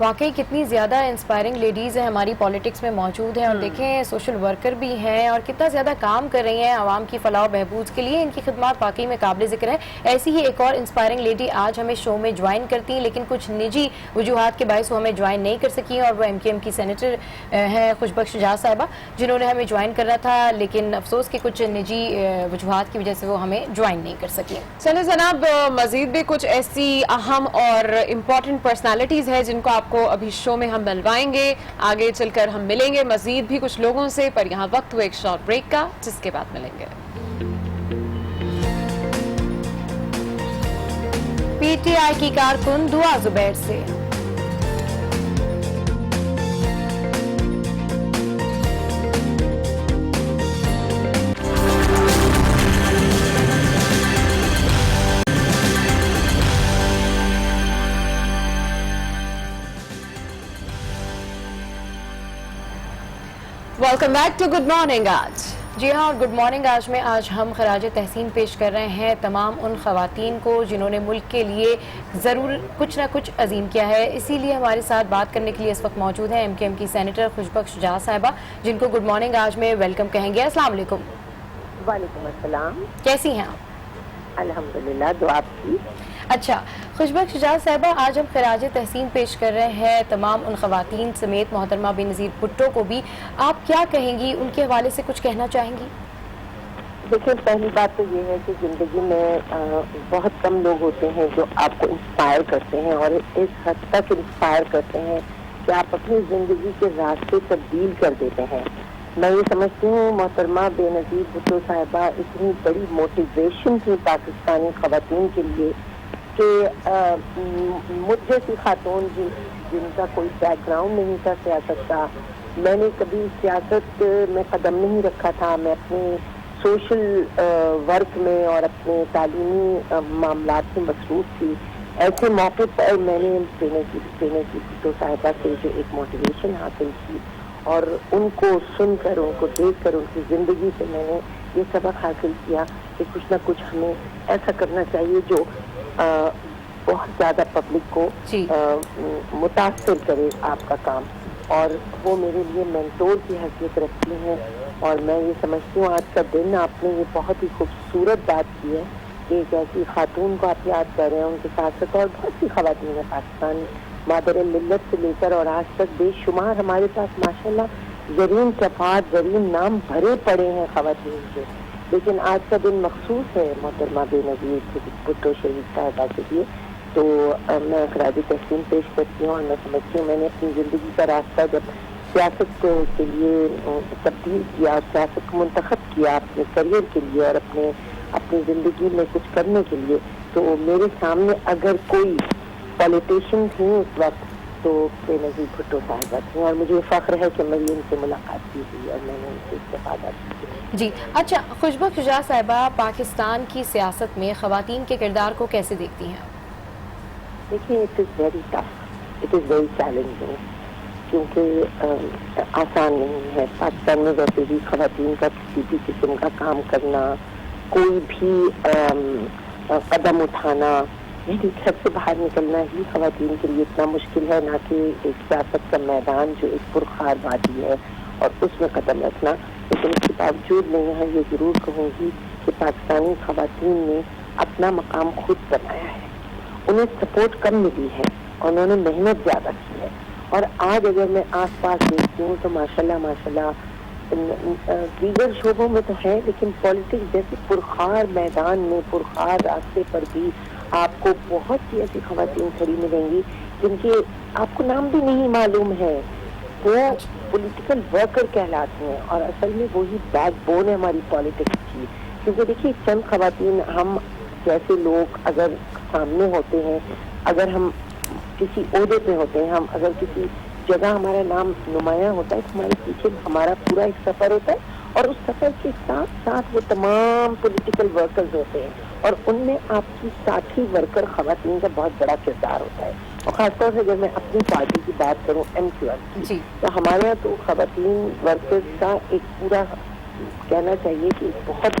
S1: واقعی کتنی زیادہ انسپائرنگ لیڈیز ہیں ہماری پالیٹکس میں موجود ہیں، اور دیکھیں سوشل ورکر بھی ہیں اور کتنا زیادہ کام کر رہی ہیں عوام کی فلاح و بہبود کے لیے. ان کی خدمات واقعی میں قابل ذکر ہے. ایسی ہی ایک اور انسپائرنگ لیڈی آج ہمیں شو میں جوائن کرتی ہیں، لیکن کچھ نجی وجوہات کے باعث وہ ہمیں جوائن نہیں کر سکی، اور وہ MKM کی سینیٹر ہیں خوشبخش شجاع صاحبہ، جنہوں نے ہمیں جوائن کرنا تھا، لیکن افسوس کہ کچھ نجی وجوہات کی وجہ سے وہ ہمیں جوائن نہیں کر سکی.
S2: چلے جناب، مزید بھی کچھ ایسی اہم اور امپورٹنٹ پرسنالٹیز ہیں جن کو آپ کو ابھی شو میں ہم ملوائیں گے. آگے چل کر ہم ملیں گے مزید بھی کچھ لوگوں سے، پر یہاں وقت ہوا ایک شارٹ بریک کا، جس کے بعد ملیں گے.
S1: PTI کی کارکن دعا زبیر سے.
S2: Welcome back to good morning. آج
S1: جی ہاں، اور گڈ مارننگ آج ہم خراج تحسین پیش کر رہے ہیں تمام ان خواتین کو جنہوں نے ملک کے لیے ضرور کچھ نہ کچھ عظیم کیا ہے. اسی لیے ہمارے ساتھ بات کرنے کے لیے اس وقت موجود ہیں MKM کی سینیٹر خوشبخش شجاع صاحبہ، جن کو گڈ مارننگ آج میں ویلکم کہیں گے. السلام علیکم.
S11: وعلیکم السلام.
S1: کیسی ہیں آپ؟
S11: الحمدللہ، دعا آپ کی.
S1: اچھا خوشبخش شجاع صاحبہ، آج ہم خراج تحسین پیش کر رہے ہیں تمام ان خواتین سمیت محترمہ بے نظیر بھٹو کو بھی. آپ کیا کہیں گی، ان کے حوالے سے کچھ کہنا چاہیں گی؟
S11: دیکھیں، پہلی بات تو یہ ہے کہ زندگی میں بہت کم لوگ ہوتے ہیں جو آپ کو انسپائر کرتے ہیں، اور اس حد تک انسپائر کرتے ہیں کہ آپ اپنی زندگی کے راستے تبدیل کر دیتے ہیں. میں یہ سمجھتی ہوں محترمہ بے نظیر بھٹو صاحبہ اتنی بڑی موٹیویشن تھی پاکستانی خواتین کے لیے کہ مجھ جیسی خاتون جن کا کوئی بیک گراؤنڈ نہیں تھا سیاست کا، میں نے کبھی سیاست میں قدم نہیں رکھا تھا، میں اپنے سوشل ورک میں اور اپنے تعلیمی معاملات میں مصروف تھی. ایسے موقع پر میں نے بے نظیر بھٹو صاحبہ سے جو ایک موٹیویشن حاصل کی، اور ان کو سن کر، ان کو دیکھ کر، ان کی زندگی سے میں نے یہ سبق حاصل کیا کہ کچھ نہ کچھ ہمیں ایسا کرنا چاہیے جو بہت زیادہ پبلک کو متاثر کرے آپ کا کام. اور وہ میرے لیے مینٹور کی حیثیت رکھتی ہیں، اور میں یہ سمجھتی ہوں آج کا دن آپ نے یہ بہت ہی خوبصورت بات کی ہے کہ ایک ایسی خاتون کو آپ یاد کر رہے ہیں. ان کے ساتھ ساتھ اور بہت سی خواتین ہیں پاکستان مادر ملت سے لے کر اور آج تک بے شمار ہمارے پاس ماشاءاللہ زرین صفات، زرین نام بھرے پڑے ہیں خواتین کے. لیکن آج کا دن مخصوص ہے محترمہ بے نظیر بھٹو شہید صاحبہ کے لیے، تو میں خراج تحسین پیش کرتی ہوں. اور میں سمجھتی ہوں میں نے اپنی زندگی کا راستہ جب سیاست کے لیے تبدیل کیا، سیاست کو منتخب کیا اپنے کریئر کے لیے اور اپنی زندگی میں کچھ کرنے کے لیے، تو میرے سامنے اگر کوئی پولیٹیشین تھی اس وقت تو بے نظیر بھٹو صاحبہ تھیں، اور مجھے فخر ہے کہ میری ان سے ملاقات کی ہوئی اور میں نے ان سے استفادہ کی.
S1: جی اچھا خوشبخش شجاع صاحبہ، پاکستان کی سیاست میں خواتین کے کردار کو کیسے دیکھتی ہیں؟
S11: دیکھیں، it is very tough, it is very challenging, کیونکہ آسان نہیں ہے. پاکستان میں ویسے بھی خواتین کا کسی بھی قسم کا کام کرنا، کوئی بھی قدم اٹھانا، یعنی گھر سے باہر نکلنا ہی خواتین کے لیے اتنا مشکل ہے، نہ کہ ایک سیاست کا میدان جو ایک پرخار وادی ہے اور اس میں قدم رکھنا. لیکن اس کے باوجود میں یہاں یہ ضرور کہوں گی کہ پاکستانی خواتین نے اپنا مقام خود بنایا ہے. انہیں سپورٹ کم ملی ہے، انہوں نے محنت زیادہ کی ہے، اور آج اگر میں آس پاس دیکھتی ہوں تو ماشاءاللہ دیگر شعبوں میں تو ہے، لیکن پالیٹکس جیسے پرخار میدان میں، پرخار راستے پر بھی آپ کو بہت سی ایسی خواتین کھڑی ملیں گی جن کے آپ کو نام بھی نہیں معلوم ہے. وہ پولیٹیکل ورکر کہلاتے ہیں، اور اصل میں وہی بیک بون ہے ہماری پالیٹکس کی. کیونکہ دیکھیے، چند خواتین ہم جیسے لوگ اگر سامنے ہوتے ہیں، اگر ہم کسی عہدے پہ ہوتے ہیں، ہم اگر کسی جگہ ہمارا نام نمایاں ہوتا ہے تو ہمارے پیچھے ہمارا پورا ایک سفر ہوتا ہے، اور اس سفر کے ساتھ ساتھ وہ تمام پولیٹیکل ورکرز ہوتے ہیں، اور ان میں آپ کی ساتھی ورکر خواتین کا بہت بڑا کردار ہوتا ہے. اور خاص طور سے اگر میں اپنی پارٹی کی بات کروں MQM کی، تو ہمارے یہاں تو خواتین ورکرز کا ایک پورا کہنا چاہیے کہ ایک بہت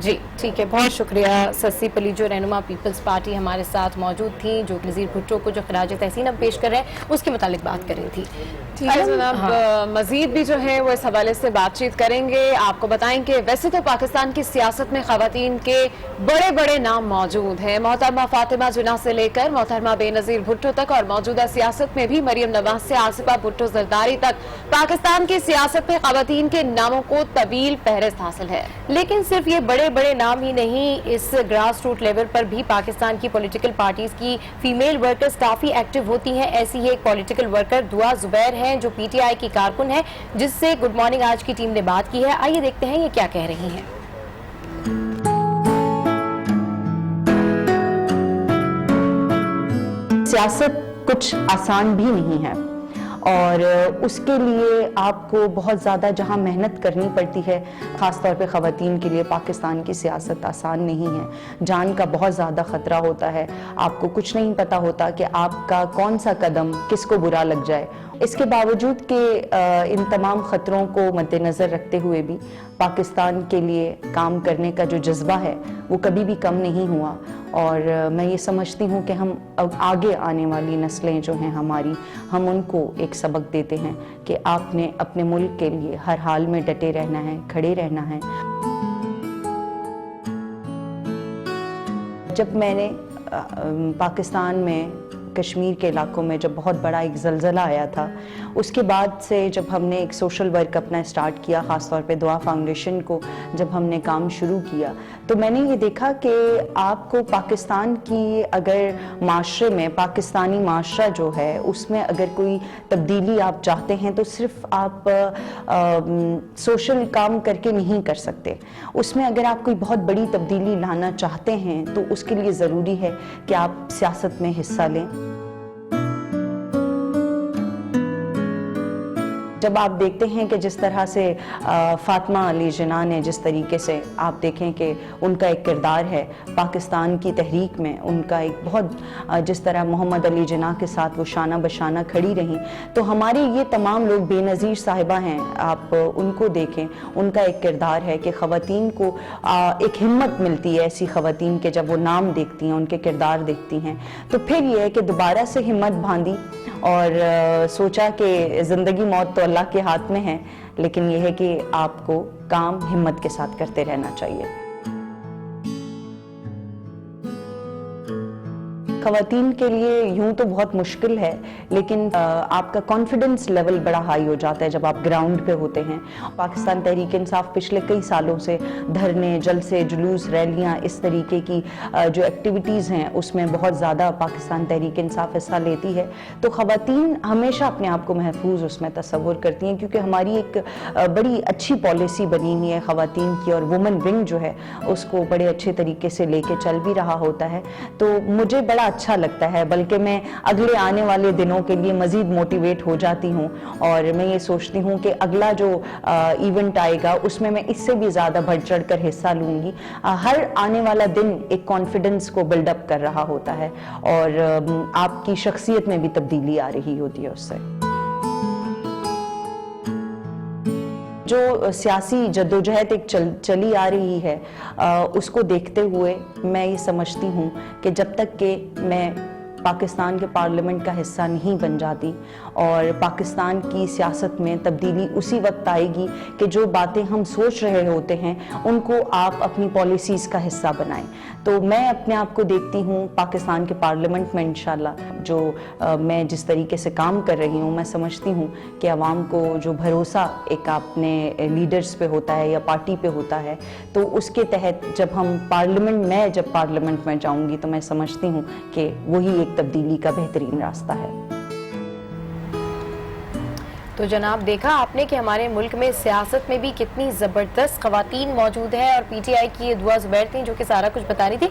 S1: جی ٹھیک ہے, بہت شکریہ سسی پلی جو رہنما پیپلز پارٹی ہمارے ساتھ موجود تھیں, جو نذیر بھٹو کو جو خراج تحسین ہم پیش کر رہے ہیں اس کے متعلق بات کر رہی تھی.
S2: ٹھیک ہے جناب, مزید بھی جو ہے وہ اس حوالے سے بات چیت کریں گے. آپ کو بتائیں کہ ویسے تو پاکستان کی سیاست میں خواتین کے بڑے بڑے نام موجود ہیں, محترمہ فاطمہ جناح سے لے کر محترمہ بے نظیر بھٹو تک, اور موجودہ سیاست میں بھی مریم نواز سے آصفہ بھٹو زرداری تک پاکستان کی سیاست میں خواتین کے ناموں کو طویل فہرست حاصل ہے.
S1: لیکن صرف یہ بڑے بڑے نام ہی نہیں, اس گراس روٹ لیول پر بھی پاکستان کی پولیٹیکل پارٹیز کی فیمیل ورکرز کافی ایکٹیو ہوتی ہیں. ایسی ہی ایک پولیٹیکل ورکر دعا زبیر ہیں جو پی ٹی آئی کی کارکن ہے, جس سے گڈ مارننگ آج کی ٹیم نے بات کی ہے. آئیے دیکھتے ہیں یہ کیا کہہ رہی ہیں.
S12: سیاست کچھ آسان بھی نہیں ہے, اور اس کے لیے آپ کو بہت زیادہ جہاں محنت کرنی پڑتی ہے, خاص طور پہ خواتین کے لیے پاکستان کی سیاست آسان نہیں ہے. جان کا بہت زیادہ خطرہ ہوتا ہے, آپ کو کچھ نہیں پتہ ہوتا کہ آپ کا کون سا قدم کس کو برا لگ جائے. اس کے باوجود کہ ان تمام خطروں کو مد نظر رکھتے ہوئے بھی پاکستان کے لیے کام کرنے کا جو جذبہ ہے وہ کبھی بھی کم نہیں ہوا. اور میں یہ سمجھتی ہوں کہ ہم آگے آنے والی نسلیں جو ہیں ہماری, ہم ان کو ایک سبق دیتے ہیں کہ آپ نے اپنے ملک کے لیے ہر حال میں ڈٹے رہنا ہے, کھڑے رہنا ہے. جب میں نے پاکستان میں کشمیر کے علاقوں میں جب بہت بڑا ایک زلزلہ آیا تھا, اس کے بعد سے جب ہم نے ایک سوشل ورک اپنا سٹارٹ کیا, خاص طور پہ دعا فاؤنڈیشن کو جب ہم نے کام شروع کیا, تو میں نے یہ دیکھا کہ آپ کو پاکستان کی اگر معاشرے میں, پاکستانی معاشرہ جو ہے اس میں اگر کوئی تبدیلی آپ چاہتے ہیں تو صرف آپ سوشل کام کر کے نہیں کر سکتے. اس میں اگر آپ کوئی بہت بڑی تبدیلی لانا چاہتے ہیں تو اس کے لیے ضروری ہے کہ آپ سیاست میں حصہ لیں. جب آپ دیکھتے ہیں کہ جس طرح سے فاطمہ علی جناح نے, جس طریقے سے آپ دیکھیں کہ ان کا ایک کردار ہے پاکستان کی تحریک میں, ان کا ایک بہت جس طرح محمد علی جناح کے ساتھ وہ شانہ بشانہ کھڑی رہیں, تو ہمارے یہ تمام لوگ بے نظیر صاحبہ ہیں, آپ ان کو دیکھیں, ان کا ایک کردار ہے کہ خواتین کو ایک ہمت ملتی ہے ایسی خواتین کے جب وہ نام دیکھتی ہیں, ان کے کردار دیکھتی ہیں, تو پھر یہ ہے کہ دوبارہ سے ہمت باندھی اور سوچا کہ زندگی موت تو اللہ کے ہاتھ میں ہے, لیکن یہ ہے کہ آپ کو کام ہمت کے ساتھ کرتے رہنا چاہیے. خواتین کے لیے یوں تو بہت مشکل ہے, لیکن آپ کا کانفیڈنس لیول بڑا ہائی ہو جاتا ہے جب آپ گراؤنڈ پہ ہوتے ہیں. پاکستان تحریک انصاف پچھلے کئی سالوں سے دھرنے, جلسے, جلوس, ریلیاں, اس طریقے کی جو ایکٹیویٹیز ہیں اس میں بہت زیادہ پاکستان تحریک انصاف حصہ لیتی ہے. تو خواتین ہمیشہ اپنے آپ کو محفوظ اس میں تصور کرتی ہیں, کیونکہ ہماری ایک بڑی اچھی پالیسی بنی ہوئی ہے خواتین کی, اور وومن ونگ جو ہے اس کو بڑے اچھے طریقے سے لے کے چل بھی رہا ہوتا ہے. تو مجھے بڑا اچھا لگتا ہے, بلکہ میں اگلے آنے والے دنوں کے لیے مزید موٹیویٹ ہو جاتی ہوں, اور میں یہ سوچتی ہوں کہ اگلا جو ایونٹ آئے گا اس میں اس سے بھی زیادہ بڑھ چڑھ کر حصہ لوں گی. ہر آنے والا دن ایک کانفیڈنس کو بلڈ اپ کر رہا ہوتا ہے, اور آپ کی شخصیت میں بھی تبدیلی آ رہی ہوتی ہے اس سے. جو سیاسی جدوجہد ایک چلی آ رہی ہے, اس کو دیکھتے ہوئے میں یہ سمجھتی ہوں کہ جب تک کہ میں پاکستان کے پارلیمنٹ کا حصہ نہیں بن جاتی, اور پاکستان کی سیاست میں تبدیلی اسی وقت آئے گی کہ جو باتیں ہم سوچ رہے ہوتے ہیں ان کو آپ اپنی پالیسیز کا حصہ بنائیں. تو میں اپنے آپ کو دیکھتی ہوں پاکستان کے پارلیمنٹ میں انشاءاللہ, جو میں جس طریقے سے کام کر رہی ہوں, میں سمجھتی ہوں کہ عوام کو جو بھروسہ ایک اپنے لیڈرز پہ ہوتا ہے یا پارٹی پہ ہوتا ہے, تو اس کے تحت جب ہم جب پارلیمنٹ میں جاؤں گی تو میں سمجھتی ہوں کہ وہی ایک تبدیلی کا بہترین راستہ ہے.
S1: تو جناب دیکھا آپ نے کہ ہمارے ملک میں سیاست میں بھی کتنی زبردست خواتین موجود ہیں, اور پی ٹی آئی کی دعا زبیر تھیں جو کہ سارا کچھ بتا رہی تھی.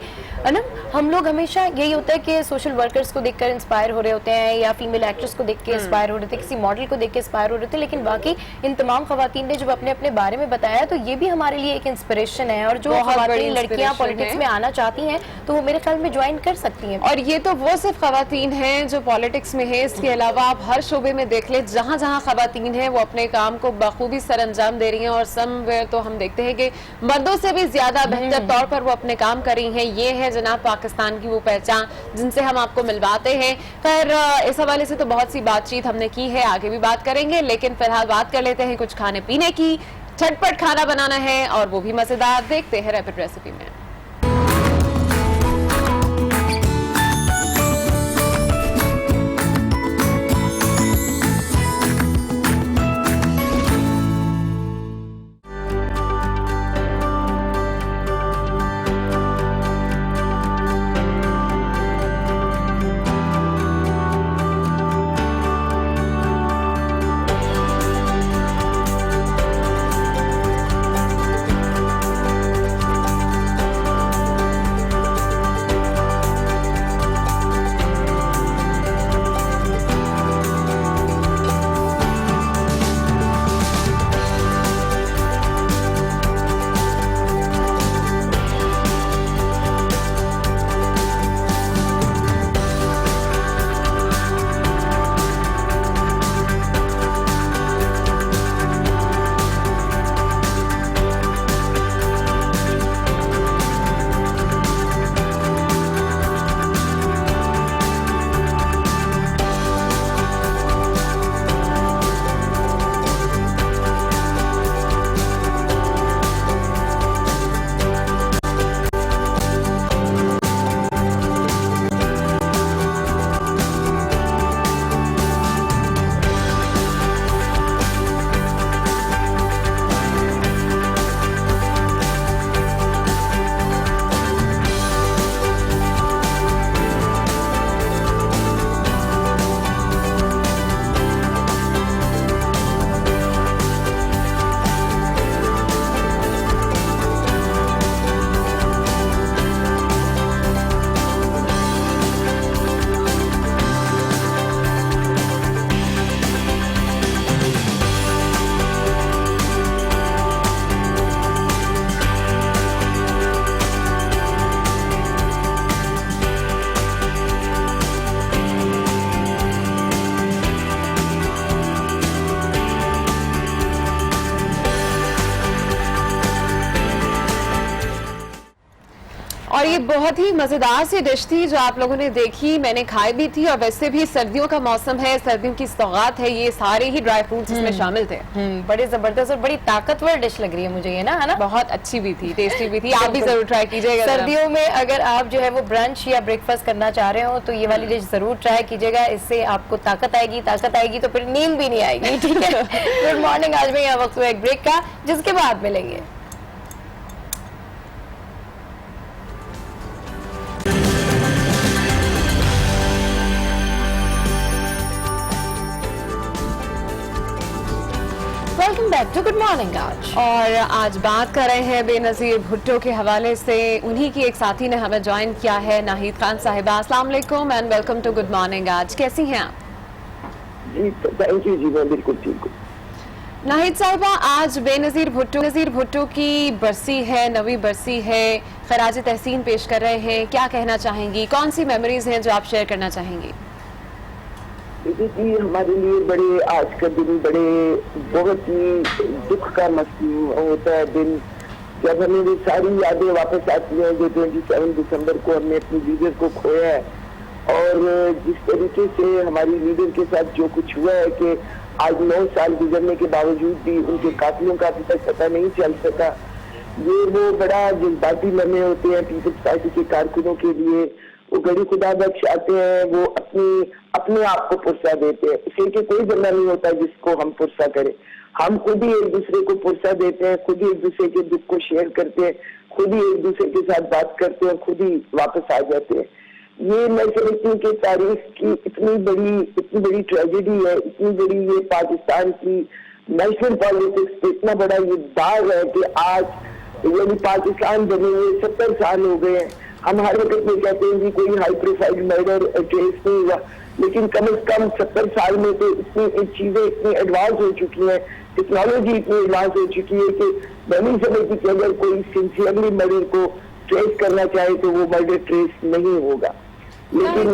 S1: ہم لوگ ہمیشہ یہی ہوتا ہے کہ سوشل ورکرز کو دیکھ کر انسپائر ہو رہے ہوتے ہیں, یا فیمیل ایکٹرز کو دیکھ کے انسپائر ہو رہے تھے, کسی ماڈل کو دیکھ کے انسپائر ہو رہے تھے, لیکن باقی ان تمام خواتین نے جب اپنے اپنے بارے میں بتایا تو یہ بھی ہمارے لیے ایک انسپریشن ہے. اور جو خواتین لڑکیاں پالیٹکس میں آنا چاہتی ہیں تو وہ میرے خیال میں جوائن کر سکتی ہیں.
S2: اور یہ تو وہ صرف خواتین ہیں جو پالیٹکس میں ہیں, اس کے علاوہ آپ ہر شعبے میں دیکھ لیں, جہاں جہاں خواتین ہیں وہ اپنے کام کو بخوبی سر انجام دے رہی ہیں، اور سم ویئر تو ہم دیکھتے ہیں کہ مردوں سے بھی زیادہ بہتر طور پر وہ اپنے کام کر رہی ہیں. یہ ہے جناب پاکستان کی وہ پہچان جن سے ہم آپ کو ملواتے ہیں. خیر اس حوالے سے تو بہت سی بات چیت ہم نے کی ہے، آگے بھی بات کریں گے، لیکن فی الحال بات کر لیتے ہیں کچھ کھانے پینے کی. جھٹ پٹ کھانا بنانا ہے اور وہ بھی مزیدار، دیکھتے ہیں ریپڈ ریسیپی میں. اور یہ بہت ہی مزیدار سی ڈش تھی جو آپ لوگوں نے دیکھی، میں نے کھائی بھی تھی، اور ویسے بھی سردیوں کا موسم ہے، سردیوں کی سوغات ہے، یہ سارے ہی ڈرائی فروٹس اس میں شامل تھے.
S1: بڑے زبردست اور بڑی طاقتور ڈش لگ رہی ہے مجھے یہ نا، ہے نا؟
S2: بہت اچھی بھی تھی، ٹیسٹی بھی تھی. آپ بھی ضرور ٹرائی کیجیے گا.
S1: سردیوں میں اگر آپ جو ہے وہ برنچ یا بریک فاسٹ کرنا چاہ رہے ہو تو یہ والی ڈش ضرور ٹرائی کیجیے گا. اس سے آپ کو طاقت آئے گی تو پھر نیند بھی نہیں آئے گی. ٹھیک ہے، گڈ مارننگ. آج میں یہاں وقت ہوا ایک بریک کا، جس کے بعد ملیں گے. Welcome back to good morning.
S2: اور آج بات کر رہے ہیں بے نظیر بھٹو کے حوالے سے. انہی کی ایک ساتھی نے ہمیں جوائن کیا ہے، ناہید خان صاحبہ. السلام علیکم and welcome to good morning. آج کیسی ہیں آپ؟
S13: جی تھینک یو. جی میں بالکل ٹھیک ہوں.
S2: ناہید صاحبہ، آج بے نظیر بھٹو کی برسی ہے، نویں برسی ہے، خراج تحسین پیش کر رہے ہیں. کیا کہنا چاہیں گی؟ کون سی میموریز ہیں جو آپ شیئر کرنا چاہیں گی؟
S13: جی ہمارے لیے بڑے آج کا دن بہت ہی دکھ کا مسئلہ ہوتا ہے دن، جب ہمیں وہ ساری یادیں واپس آتی ہیں جو 27 دسمبر کو ہم نے اپنی لیڈر کو کھویا ہے، اور جس طریقے سے ہماری لیڈر کے ساتھ جو کچھ ہوا ہے کہ آج 9 سال گزرنے کے باوجود بھی ان کے قاتلوں کا ابھی تک پتہ نہیں چل سکا. یہ وہ بڑا جذباتی لمحے ہوتے ہیں پیپلز پارٹی کے کارکنوں کے لیے. وہ گڑی خدا بخش آتے ہیں، وہ اپنے آپ کو پرسہ دیتے ہیں. اس لیے کوئی بندہ نہیں ہوتا جس کو ہم پرسہ کریں. ہم خود ہی ایک دوسرے کو پرسہ دیتے ہیں، خود ہی ایک دوسرے کے دکھ کو شیئر کرتے ہیں، خود ہی ایک دوسرے کے ساتھ بات کرتے ہیں، خود ہی واپس آ جاتے ہیں. یہ میں سمجھتی ہوں کہ تاریخ کی اتنی بڑی ٹریجڈی ہے، اتنی بڑی یہ پاکستان کی نیشنل پالیٹکس پہ اتنا بڑا یہ داغ ہے کہ آج یعنی پاکستان بنے ہوئے 70 سال ہو گئے ہیں. ہم ہر وقت میں کہتے ہیں کہ کوئی ہائی پروفائل مرڈر ٹریس نہیں ہوا، لیکن کم از کم 70 سال میں تو اتنی چیزیں اتنی ایڈوانس ہو چکی ہیں، ٹیکنالوجی اتنی ایڈوانس ہو چکی ہے کہ میں نہیں سمجھتی کہ اگر کوئی سنسیئرلی مرڈر کو ٹریس کرنا چاہے تو وہ مرڈر ٹریس نہیں ہوگا. لیکن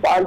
S13: 5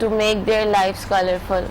S14: to make their lives colorful.